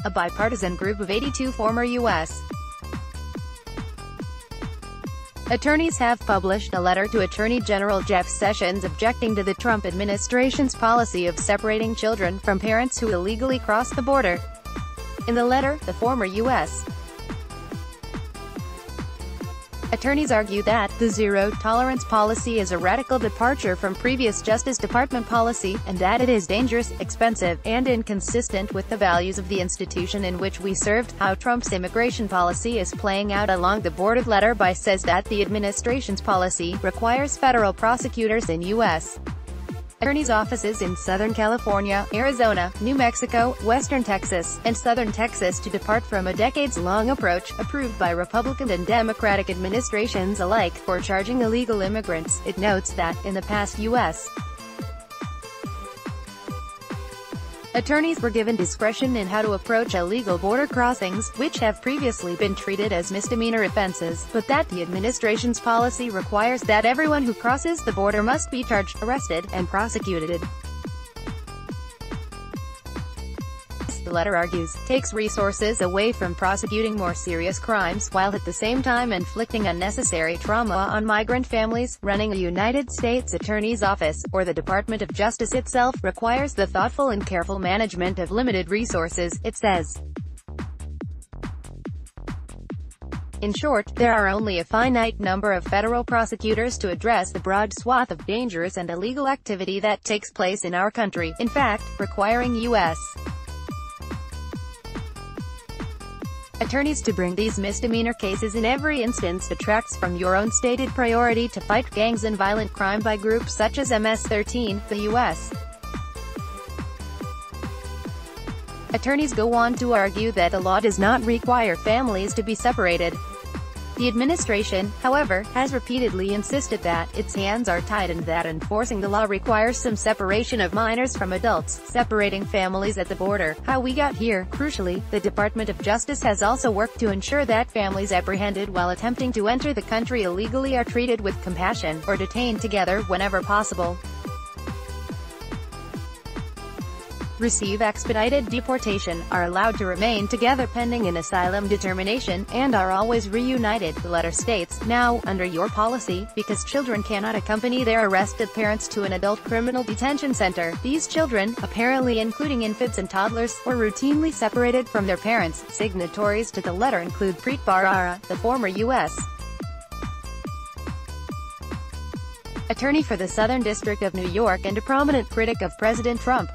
a bipartisan group of 82 former U.S. attorneys have published a letter to Attorney General Jeff Sessions objecting to the Trump administration's policy of separating children from parents who illegally cross the border. In the letter, the former U.S. attorneys argue that the zero-tolerance policy is a radical departure from previous Justice Department policy, and that it is dangerous, expensive, and inconsistent with the values of the institution in which we served. How Trump's immigration policy is playing out along the border. Letter by says that the administration's policy requires federal prosecutors in U.S. attorneys' offices in Southern California, Arizona, New Mexico, Western Texas, and Southern Texas to depart from a decades-long approach, approved by Republican and Democratic administrations alike, for charging illegal immigrants. It notes that, in the past U.S. attorneys were given discretion in how to approach illegal border crossings, which have previously been treated as misdemeanor offenses, but that the administration's policy requires that everyone who crosses the border must be charged, arrested, and prosecuted. The letter argues, takes resources away from prosecuting more serious crimes, while at the same time inflicting unnecessary trauma on migrant families. Running a United States Attorney's Office, or the Department of Justice itself, requires the thoughtful and careful management of limited resources, it says. In short, there are only a finite number of federal prosecutors to address the broad swath of dangerous and illegal activity that takes place in our country. In fact, requiring U.S. attorneys to bring these misdemeanor cases in every instance detracts from your own stated priority to fight gangs and violent crime by groups such as MS-13, the U.S. attorneys go on to argue that the law does not require families to be separated. The administration, however, has repeatedly insisted that its hands are tied and that enforcing the law requires some separation of minors from adults, separating families at the border. How we got here. Crucially, the Department of Justice has also worked to ensure that families apprehended while attempting to enter the country illegally are treated with compassion, or detained together whenever possible. Receive expedited deportation, are allowed to remain together pending an asylum determination, and are always reunited, the letter states. Now, under your policy, because children cannot accompany their arrested parents to an adult criminal detention center, these children, apparently including infants and toddlers, were routinely separated from their parents. Signatories to the letter include Preet Bharara, the former U.S. attorney for the Southern District of New York and a prominent critic of President Trump.